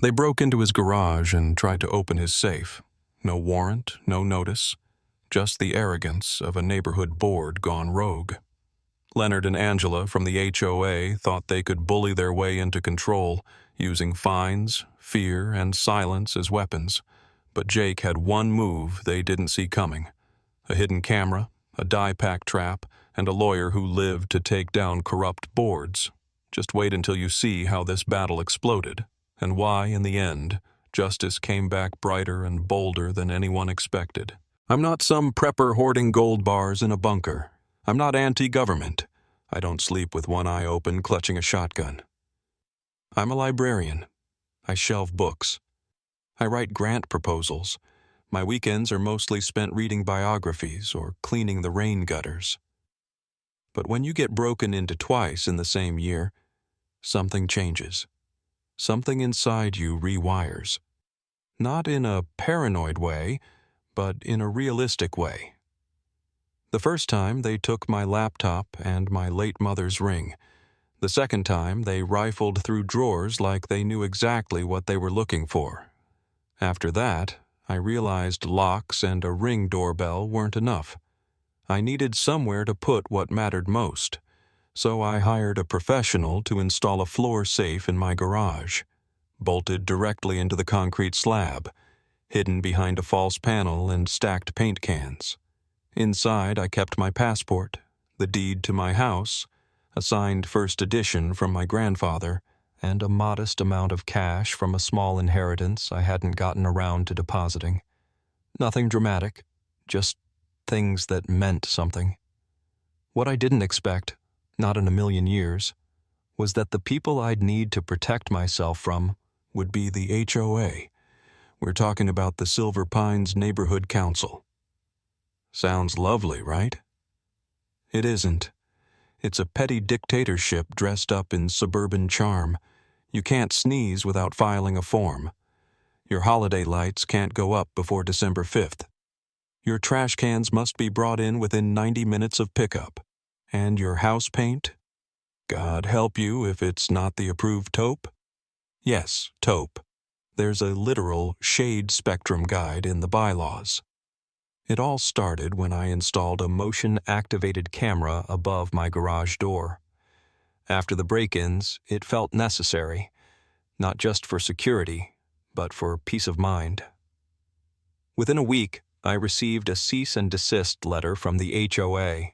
They broke into his garage and tried to open his safe. No warrant, no notice, just the arrogance of a neighborhood board gone rogue. Leonard and Angela from the HOA thought they could bully their way into control, using fines, fear, and silence as weapons. But Jake had one move they didn't see coming: a hidden camera, a die-pack trap, and a lawyer who lived to take down corrupt boards. Just wait until you see how this battle exploded, and why, in the end, justice came back brighter and bolder than anyone expected. I'm not some prepper hoarding gold bars in a bunker. I'm not anti-government. I don't sleep with one eye open clutching a shotgun. I'm a librarian. I shelve books. I write grant proposals. My weekends are mostly spent reading biographies or cleaning the rain gutters. But when you get broken into twice in the same year, something changes. Something inside you rewires. Not in a paranoid way, but in a realistic way. The first time, they took my laptop and my late mother's ring. The second time, they rifled through drawers like they knew exactly what they were looking for. After that, I realized locks and a Ring doorbell weren't enough. I needed somewhere to put what mattered most, so I hired a professional to install a floor safe in my garage, bolted directly into the concrete slab, hidden behind a false panel and stacked paint cans. Inside, I kept my passport, the deed to my house, a signed first edition from my grandfather, and a modest amount of cash from a small inheritance I hadn't gotten around to depositing. Nothing dramatic, just things that meant something. What I didn't expect, not in a million years, was that the people I'd need to protect myself from would be the HOA. We're talking about the Silver Pines Neighborhood Council. Sounds lovely, right? It isn't. It's a petty dictatorship dressed up in suburban charm. You can't sneeze without filing a form. Your holiday lights can't go up before December 5th. Your trash cans must be brought in within 90 minutes of pickup. And your house paint? God help you if it's not the approved taupe. Yes, taupe. There's a literal shade spectrum guide in the bylaws. It all started when I installed a motion-activated camera above my garage door. After the break-ins, it felt necessary, not just for security, but for peace of mind. Within a week, I received a cease and desist letter from the HOA.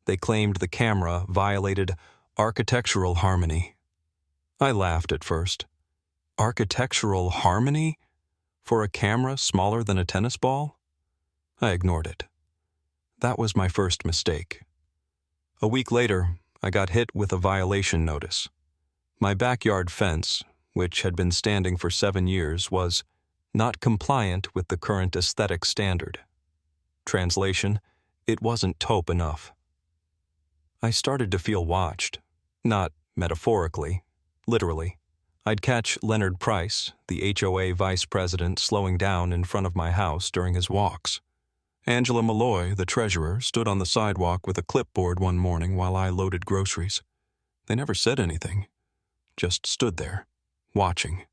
They claimed the camera violated architectural harmony. I laughed at first. Architectural harmony? For a camera smaller than a tennis ball? I ignored it. That was my first mistake. A week later, I got hit with a violation notice. My backyard fence, which had been standing for 7 years, was not compliant with the current aesthetic standard. Translation, it wasn't taupe enough. I started to feel watched, not metaphorically, literally. I'd catch Leonard Price, the HOA vice president, slowing down in front of my house during his walks. Angela Malloy, the treasurer, stood on the sidewalk with a clipboard one morning while I loaded groceries. They never said anything, just stood there, watching,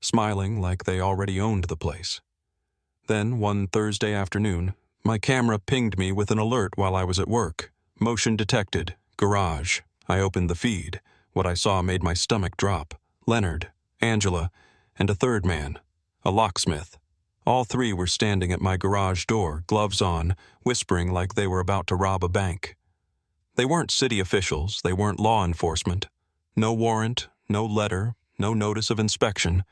smiling like they already owned the place. Then, one Thursday afternoon, my camera pinged me with an alert while I was at work. Motion detected, garage. I opened the feed. What I saw made my stomach drop. Leonard, Angela, and a third man, a locksmith. All three were standing at my garage door, gloves on, whispering like they were about to rob a bank. They weren't city officials, they weren't law enforcement. No warrant, no letter, no notice of inspection.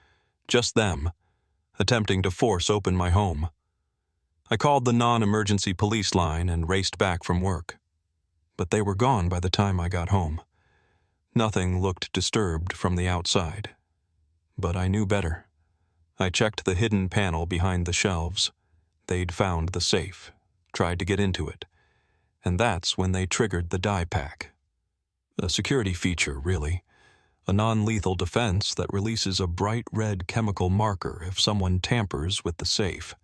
Just them, attempting to force open my home. I called the non-emergency police line and raced back from work. But they were gone by the time I got home. Nothing looked disturbed from the outside. But I knew better. I checked the hidden panel behind the shelves. They'd found the safe, tried to get into it. And that's when they triggered the die pack. A security feature, really. A non-lethal defense that releases a bright red chemical marker if someone tampers with the safe.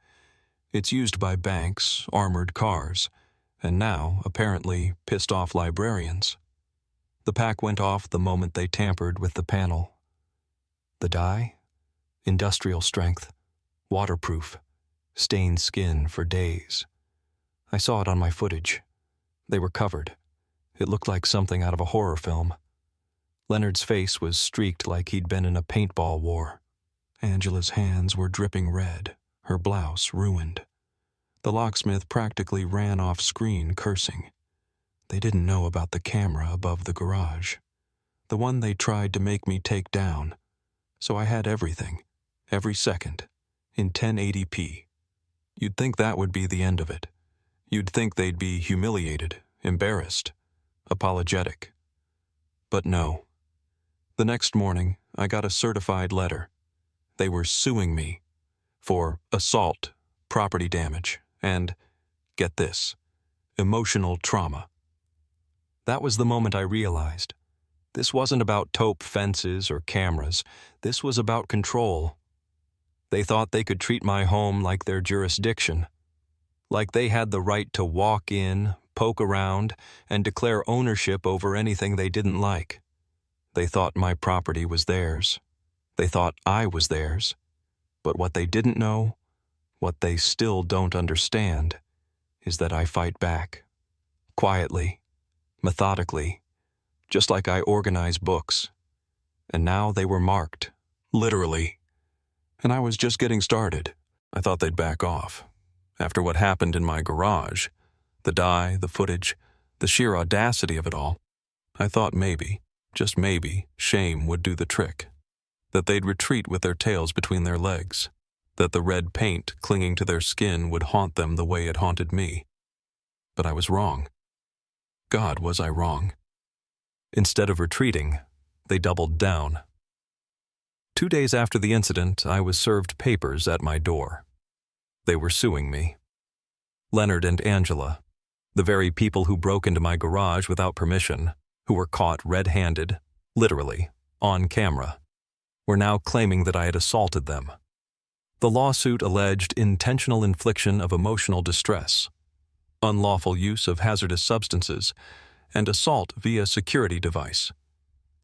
It's used by banks, armored cars, and now, apparently, pissed-off librarians. The pack went off the moment they tampered with the panel. The die? Industrial strength, waterproof, stained skin for days. I saw it on my footage. They were covered. It looked like something out of a horror film. Leonard's face was streaked like he'd been in a paintball war. Angela's hands were dripping red, her blouse ruined. The locksmith practically ran off screen cursing. They didn't know about the camera above the garage, the one they tried to make me take down. So I had everything, every second, in 1080p. You'd think that would be the end of it. You'd think they'd be humiliated, embarrassed, apologetic. But no. The next morning, I got a certified letter. They were suing me for assault, property damage, and, get this, emotional trauma. That was the moment I realized. This wasn't about taupe fences or cameras. This was about control. They thought they could treat my home like their jurisdiction, like they had the right to walk in, poke around, and declare ownership over anything they didn't like. They thought my property was theirs. They thought I was theirs. But what they didn't know, what they still don't understand, is that I fight back. Quietly, methodically, just like I organize books. And now they were marked, literally. And I was just getting started. I thought they'd back off. After what happened in my garage, the dye, the footage, the sheer audacity of it all, I thought maybe, just maybe, shame would do the trick. That they'd retreat with their tails between their legs. That the red paint clinging to their skin would haunt them the way it haunted me. But I was wrong. God, was I wrong. Instead of retreating, they doubled down. 2 days after the incident, I was served papers at my door. They were suing me. Leonard and Angela, the very people who broke into my garage without permission, who were caught red-handed, literally, on camera, were now claiming that I had assaulted them. The lawsuit alleged intentional infliction of emotional distress, unlawful use of hazardous substances, and assault via security device.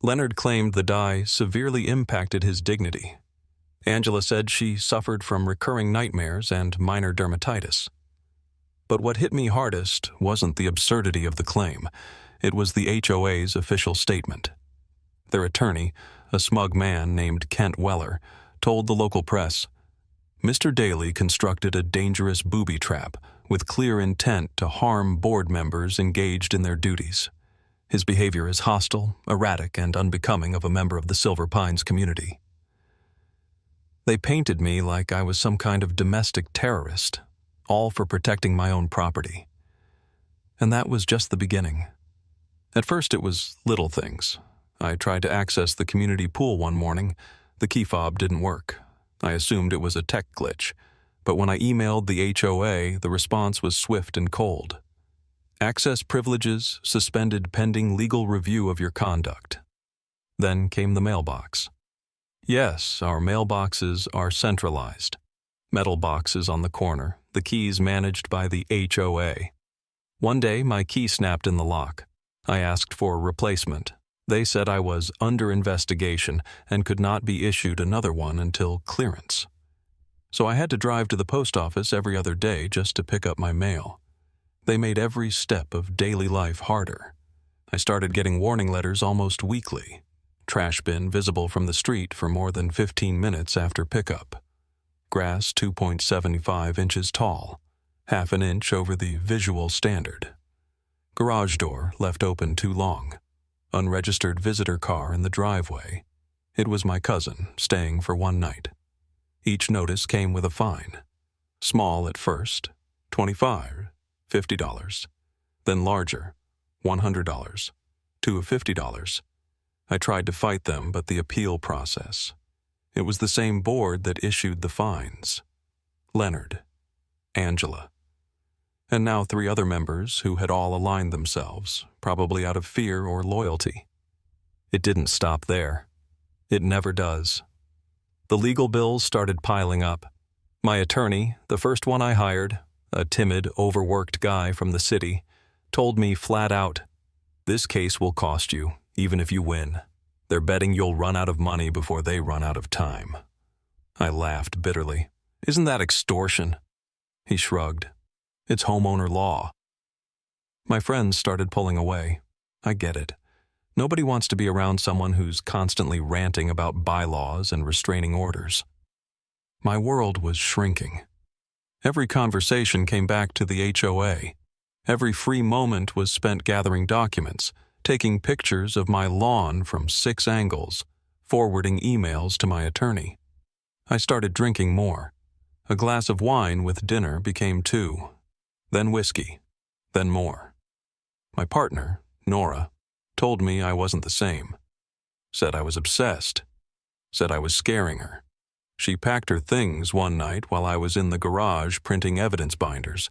Leonard claimed the dye severely impacted his dignity. Angela said she suffered from recurring nightmares and minor dermatitis. But what hit me hardest wasn't the absurdity of the claim. It was the HOA's official statement. Their attorney, a smug man named Kent Weller, told the local press, "Mr. Daly constructed a dangerous booby trap with clear intent to harm board members engaged in their duties. His behavior is hostile, erratic, and unbecoming of a member of the Silver Pines community." They painted me like I was some kind of domestic terrorist, all for protecting my own property. And that was just the beginning. At first it was little things. I tried to access the community pool one morning. The key fob didn't work. I assumed it was a tech glitch, but when I emailed the HOA, the response was swift and cold. Access privileges suspended pending legal review of your conduct. Then came the mailbox. Yes, our mailboxes are centralized. Metal boxes on the corner, the keys managed by the HOA. One day, my key snapped in the lock. I asked for a replacement. They said I was under investigation and could not be issued another one until clearance. So I had to drive to the post office every other day just to pick up my mail. They made every step of daily life harder. I started getting warning letters almost weekly. Trash bin visible from the street for more than 15 minutes after pickup. Grass 2.75 inches tall, half an inch over the visual standard. Garage door left open too long. Unregistered visitor car in the driveway. It was my cousin, staying for one night. Each notice came with a fine. Small at first, $25, $50. Then larger, $100, to $50. I tried to fight them, but the appeal process. It was the same board that issued the fines. Leonard, Angela, and now 3 other members who had all aligned themselves, probably out of fear or loyalty. It didn't stop there. It never does. The legal bills started piling up. My attorney, the first one I hired, a timid, overworked guy from the city, told me flat out, "This case will cost you, even if you win. They're betting you'll run out of money before they run out of time." I laughed bitterly. Isn't that extortion? He shrugged. It's homeowner law. My friends started pulling away. I get it. Nobody wants to be around someone who's constantly ranting about bylaws and restraining orders. My world was shrinking. Every conversation came back to the HOA. Every free moment was spent gathering documents, taking pictures of my lawn from 6 angles, forwarding emails to my attorney. I started drinking more. A glass of wine with dinner became 2, then whiskey, then more. My partner, Nora, told me I wasn't the same. Said I was obsessed. Said I was scaring her. She packed her things one night while I was in the garage printing evidence binders.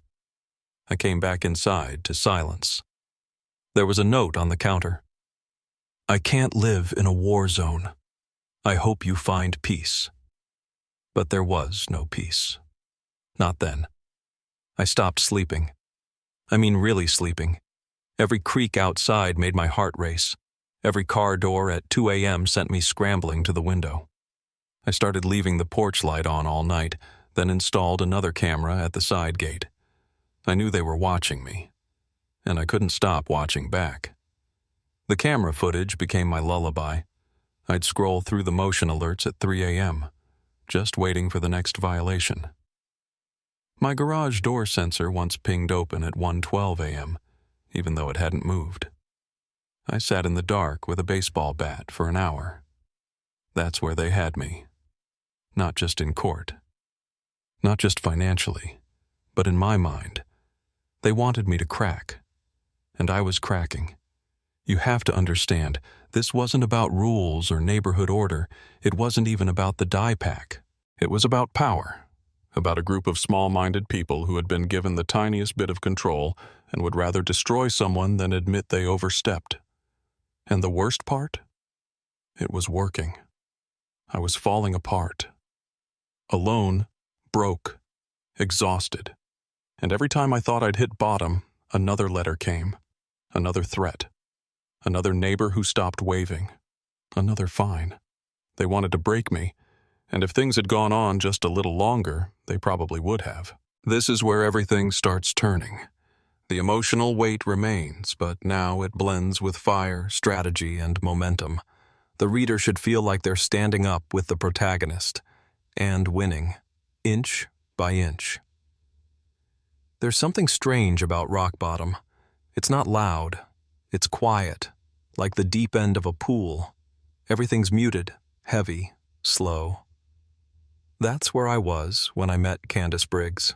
I came back inside to silence. There was a note on the counter. I can't live in a war zone. I hope you find peace. But there was no peace. Not then. I stopped sleeping. I mean really sleeping. Every creak outside made my heart race. Every car door at 2 a.m. sent me scrambling to the window. I started leaving the porch light on all night, then installed another camera at the side gate. I knew they were watching me, and I couldn't stop watching back. The camera footage became my lullaby. I'd scroll through the motion alerts at 3 a.m., just waiting for the next violation. My garage door sensor once pinged open at 1:12 a.m., even though it hadn't moved. I sat in the dark with a baseball bat for an hour. That's where they had me. Not just in court. Not just financially, but in my mind. They wanted me to crack. And I was cracking. You have to understand, this wasn't about rules or neighborhood order. It wasn't even about the die pack. It was about power. About a group of small-minded people who had been given the tiniest bit of control and would rather destroy someone than admit they overstepped. And the worst part? It was working. I was falling apart. Alone, broke, exhausted. And every time I thought I'd hit bottom, another letter came. Another threat. Another neighbor who stopped waving. Another fine. They wanted to break me, and if things had gone on just a little longer, they probably would have. This is where everything starts turning. The emotional weight remains, but now it blends with fire, strategy, and momentum. The reader should feel like they're standing up with the protagonist, and winning, inch by inch. There's something strange about rock bottom. It's not loud. It's quiet, like the deep end of a pool. Everything's muted, heavy, slow. That's where I was when I met Candace Briggs.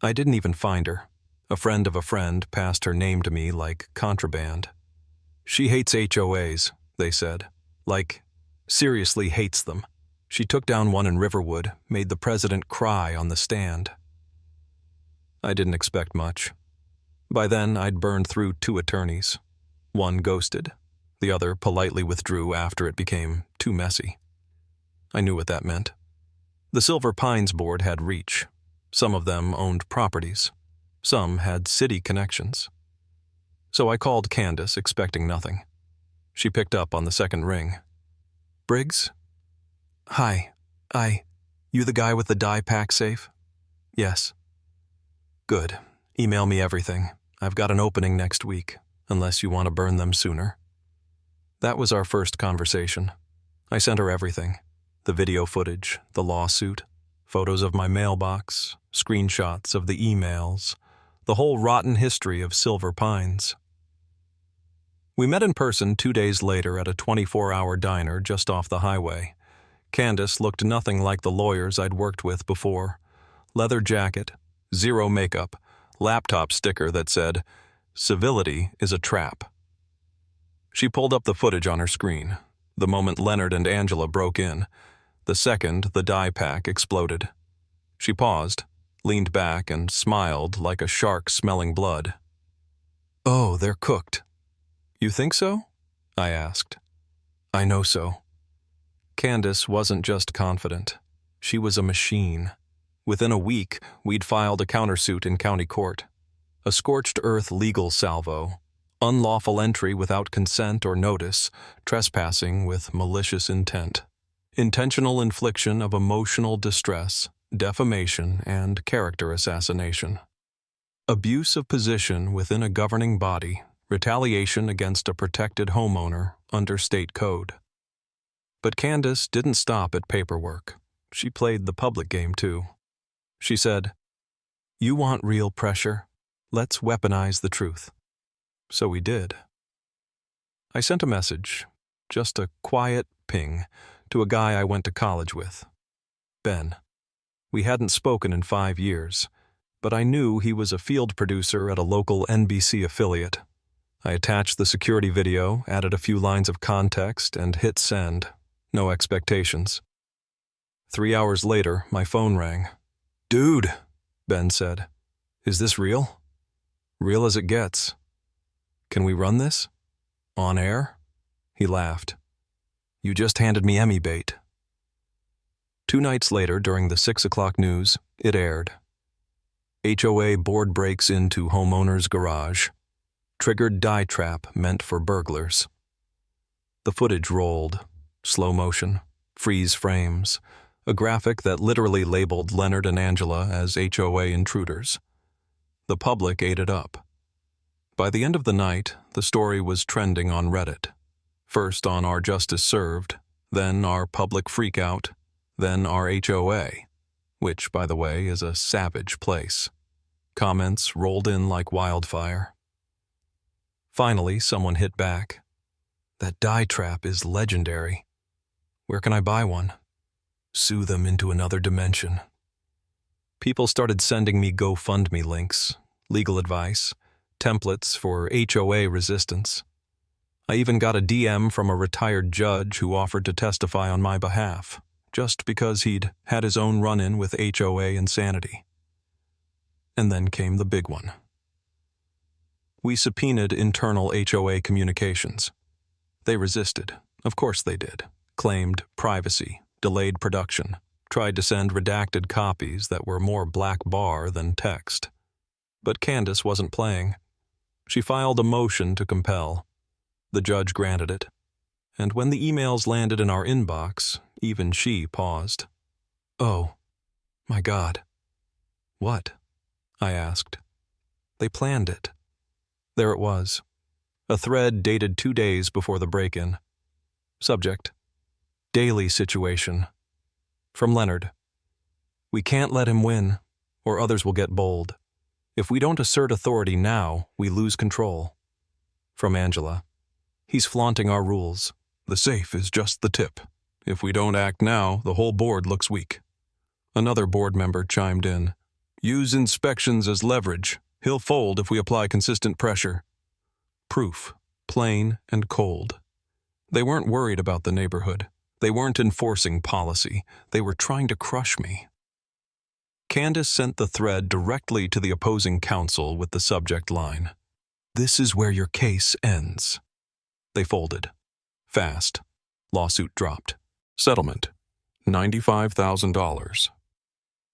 I didn't even find her. A friend of a friend passed her name to me like contraband. She hates HOAs, they said. Like, seriously hates them. She took down one in Riverwood, made the president cry on the stand. I didn't expect much. By then, I'd burned through 2 attorneys. One ghosted. The other politely withdrew after it became too messy. I knew what that meant. The Silver Pines Board had reach. Some of them owned properties. Some had city connections. So I called Candace, expecting nothing. She picked up on the second ring. Briggs? Hi. You the guy with the die pack safe? Yes. Good. Email me everything. I've got an opening next week, unless you want to burn them sooner. That was our first conversation. I sent her everything. The video footage, the lawsuit, photos of my mailbox, screenshots of the emails, the whole rotten history of Silver Pines. We met in person 2 days later at a 24-hour diner just off the highway. Candace looked nothing like the lawyers I'd worked with before. Leather jacket, zero makeup, laptop sticker that said, "Civility is a trap." She pulled up the footage on her screen. The moment Leonard and Angela broke in, the second the die pack exploded. She paused, leaned back, and smiled like a shark smelling blood. "Oh, they're cooked." "You think so?" I asked. "I know so." Candace wasn't just confident. She was a machine. Within a week, we'd filed a countersuit in county court. A scorched earth legal salvo. Unlawful entry without consent or notice, trespassing with malicious intent. intentional infliction of emotional distress, defamation, and character assassination. Abuse of position within a governing body, retaliation against a protected homeowner under state code. But Candace didn't stop at paperwork. She played the public game too. She said, "You want real pressure? Let's weaponize the truth." So we did. I sent a message, just a quiet ping, to a guy I went to college with, Ben. We hadn't spoken in 5 years, but I knew he was a field producer at a local NBC affiliate. I attached the security video, added a few lines of context, and hit send. No expectations. 3 hours later, my phone rang. "Dude," Ben said, "is this real?" "Real as it gets." "Can we run this? On air?" He laughed. "You just handed me Emmy bait." 2 nights later, during the 6 o'clock news, it aired. HOA board breaks into homeowner's garage. Triggered die trap meant for burglars. The footage rolled. Slow motion, freeze frames, a graphic that literally labeled Leonard and Angela as HOA intruders. The public ate it up. By the end of the night, the story was trending on Reddit. First on our Justice Served, then our public freakout, then our HOA, which, by the way, is a savage place. Comments rolled in like wildfire. Finally, someone hit back. "That die trap is legendary. Where can I buy one? Sue them into another dimension." People started sending me GoFundMe links, legal advice, templates for HOA resistance. I even got a DM from a retired judge who offered to testify on my behalf, just because he'd had his own run-in with HOA insanity. And then came the big one. We subpoenaed internal HOA communications. They resisted. Of course they did. Claimed privacy, delayed production, tried to send redacted copies that were more black bar than text. But Candace wasn't playing. She filed a motion to compel. The judge granted it. And when the emails landed in our inbox, even she paused. "Oh, my God." "What?" I asked. They planned it. There it was. A thread dated 2 days before the break-in. Subject: daily situation. From Leonard: "We can't let him win, or others will get bold. If we don't assert authority now, we lose control." From Angela: "He's flaunting our rules. The safe is just the tip. If we don't act now, the whole board looks weak." Another board member chimed in: "Use inspections as leverage. He'll fold if we apply consistent pressure." Proof, plain and cold. They weren't worried about the neighborhood. They weren't enforcing policy. They were trying to crush me. Candace sent the thread directly to the opposing counsel with the subject line: "This is where your case ends." They folded. Fast. Lawsuit dropped. Settlement: $95,000.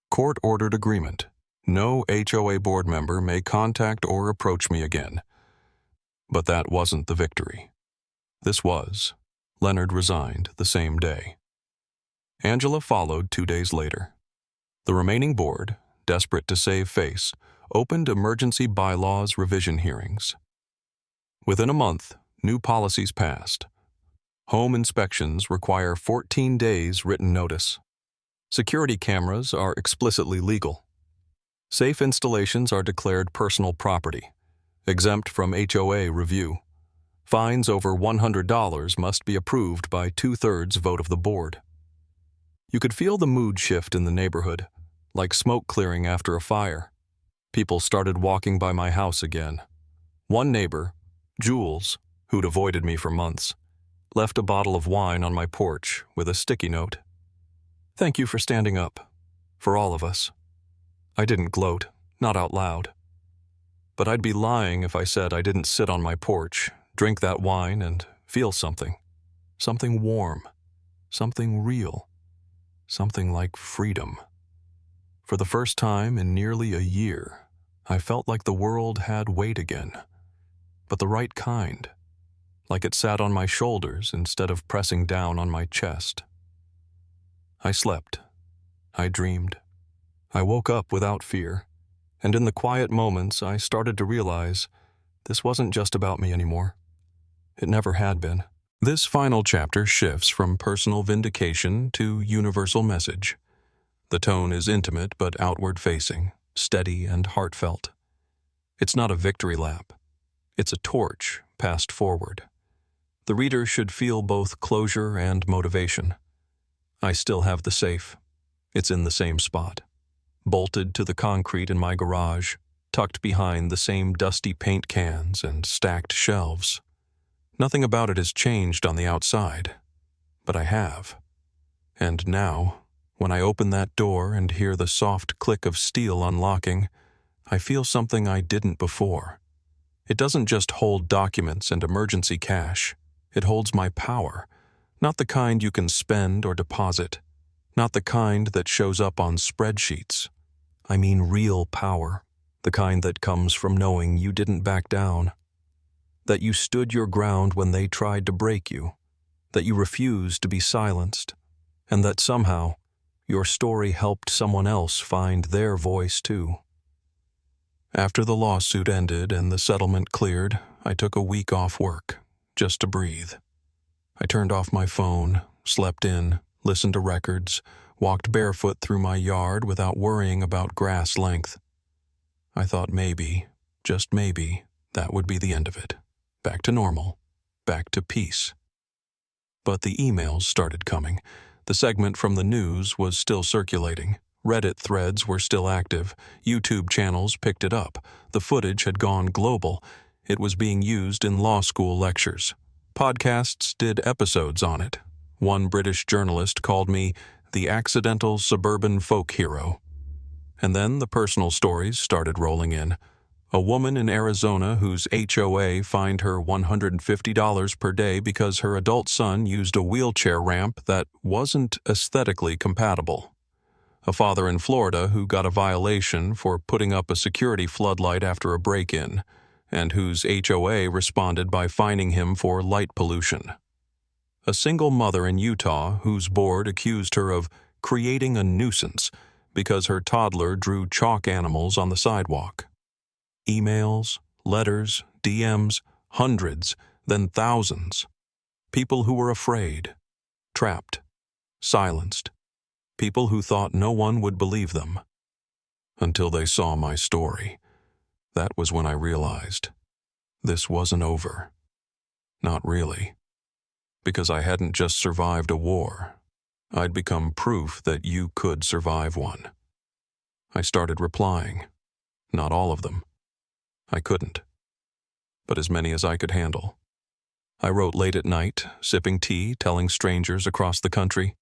Court-ordered agreement: no HOA board member may contact or approach me again. But that wasn't the victory. This was. Leonard resigned the same day. Angela followed 2 days later. The remaining board, desperate to save face, opened emergency bylaws revision hearings. Within a month, new policies passed. Home inspections require 14 days written notice. Security cameras are explicitly legal. Safe installations are declared personal property, exempt from HOA review. Fines over $100 must be approved by 2/3 vote of the board. You could feel the mood shift in the neighborhood, like smoke clearing after a fire. People started walking by my house again. One neighbor, Jules, who'd avoided me for months, left a bottle of wine on my porch with a sticky note. "Thank you for standing up. For all of us." I didn't gloat, not out loud. But I'd be lying if I said I didn't sit on my porch, drink that wine, and feel something. Something warm. Something real. Something like freedom. For the first time in nearly a year, I felt like the world had weight again. But the right kind. Like it sat on my shoulders instead of pressing down on my chest. I slept. I dreamed. I woke up without fear, and in the quiet moments I started to realize this wasn't just about me anymore. It never had been. This final chapter shifts from personal vindication to universal message. The tone is intimate but outward-facing, steady and heartfelt. It's not a victory lap. It's a torch passed forward. The reader should feel both closure and motivation. I still have the safe. It's in the same spot, bolted to the concrete in my garage, tucked behind the same dusty paint cans and stacked shelves. Nothing about it has changed on the outside, but I have. And now, when I open that door and hear the soft click of steel unlocking, I feel something I didn't before. It doesn't just hold documents and emergency cash. It holds my power, not the kind you can spend or deposit, not the kind that shows up on spreadsheets. I mean real power, the kind that comes from knowing you didn't back down, that you stood your ground when they tried to break you, that you refused to be silenced, and that somehow your story helped someone else find their voice too. After the lawsuit ended and the settlement cleared, I took a week off work, just to breathe. I turned off my phone, slept in, listened to records, walked barefoot through my yard without worrying about grass length. I thought maybe, just maybe, that would be the end of it. Back to normal, back to peace. But the emails started coming. The segment from the news was still circulating. Reddit threads were still active. YouTube channels picked it up. The footage had gone global. It was being used in law school lectures. Podcasts did episodes on it. One British journalist called me the accidental suburban folk hero. And then the personal stories started rolling in. A woman in Arizona whose HOA fined her $150 per day because her adult son used a wheelchair ramp that wasn't aesthetically compatible. A father in Florida who got a violation for putting up a security floodlight after a break-in, and whose HOA responded by fining him for light pollution. A single mother in Utah whose board accused her of creating a nuisance because her toddler drew chalk animals on the sidewalk. Emails, letters, DMs, hundreds, then thousands. People who were afraid, trapped, silenced. People who thought no one would believe them. Until they saw my story. That was when I realized this wasn't over. Not really. Because I hadn't just survived a war. I'd become proof that you could survive one. I started replying. Not all of them. I couldn't. But as many as I could handle. I wrote late at night, sipping tea, telling strangers across the country,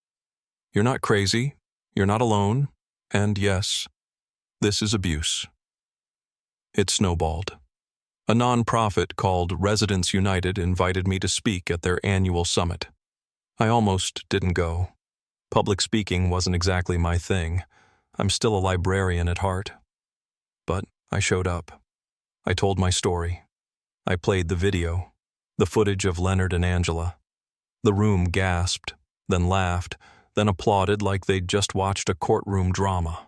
"You're not crazy, you're not alone, and yes, this is abuse." It snowballed. A nonprofit called Residents United invited me to speak at their annual summit. I almost didn't go. Public speaking wasn't exactly my thing. I'm still a librarian at heart. But I showed up. I told my story. I played the video, the footage of Leonard and Angela. The room gasped, then laughed, then applauded like they'd just watched a courtroom drama.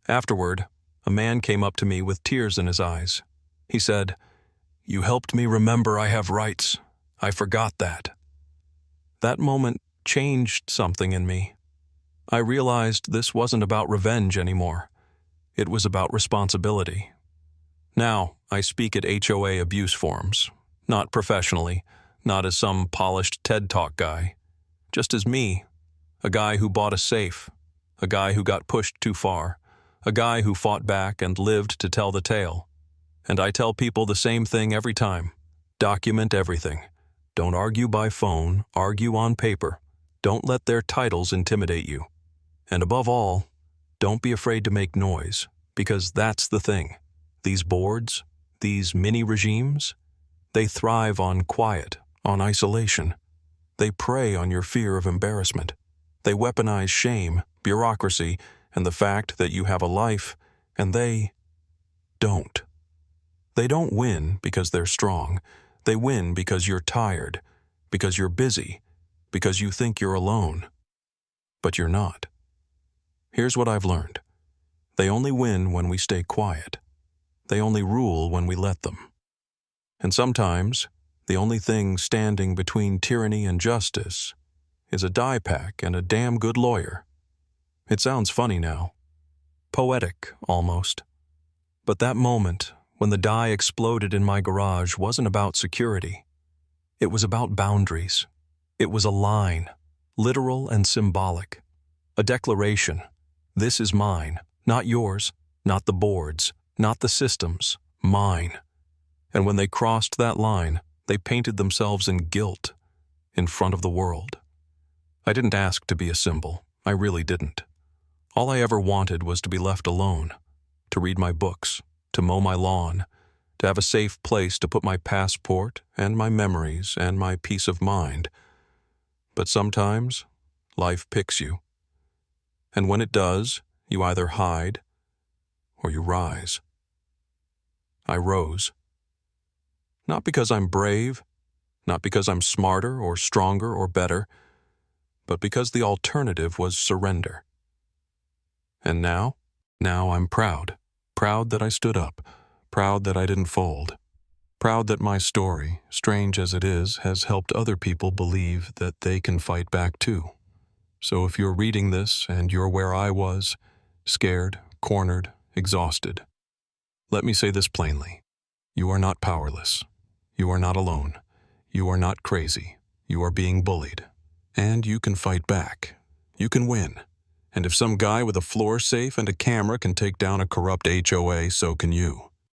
Afterward, a man came up to me with tears in his eyes. He said, "You helped me remember I have rights. I forgot that." That moment changed something in me. I realized this wasn't about revenge anymore. It was about responsibility. Now, I speak at HOA abuse forums, not professionally, not as some polished TED Talk guy, just as me, a guy who bought a safe, a guy who got pushed too far, a guy who fought back and lived to tell the tale. And I tell people the same thing every time. Document everything. Don't argue by phone, argue on paper. Don't let their titles intimidate you. And above all, don't be afraid to make noise, because that's the thing. These boards, these mini-regimes, they thrive on quiet, on isolation. They prey on your fear of embarrassment. They weaponize shame, bureaucracy, and the fact that you have a life, and they don't. They don't win because they're strong. They win because you're tired, because you're busy, because you think you're alone. but you're not. Here's what I've learned. They only win when we stay quiet. They only rule when we let them. And sometimes, the only thing standing between tyranny and justice is a die pack and a damn good lawyer. It sounds funny now. Poetic, almost. But that moment, when the die exploded in my garage, wasn't about security. It was about boundaries. It was a line, literal and symbolic. A declaration. This is mine, not yours, not the board's, not the system's, mine. And when they crossed that line, they painted themselves in guilt, in front of the world. I didn't ask to be a symbol. I really didn't. All I ever wanted was to be left alone, to read my books, to mow my lawn, to have a safe place to put my passport and my memories and my peace of mind. But sometimes, life picks you. And when it does, you either hide or you rise. I rose. Not because I'm brave, not because I'm smarter or stronger or better, but because the alternative was surrender. And now I'm proud. Proud that I stood up. Proud that I didn't fold. Proud that my story, strange as it is, has helped other people believe that they can fight back too. So if you're reading this and you're where I was, scared, cornered, exhausted, let me say this plainly. You are not powerless. You are not alone. You are not crazy. You are being bullied. And you can fight back. You can win. And if some guy with a floor safe and a camera can take down a corrupt HOA, so can you.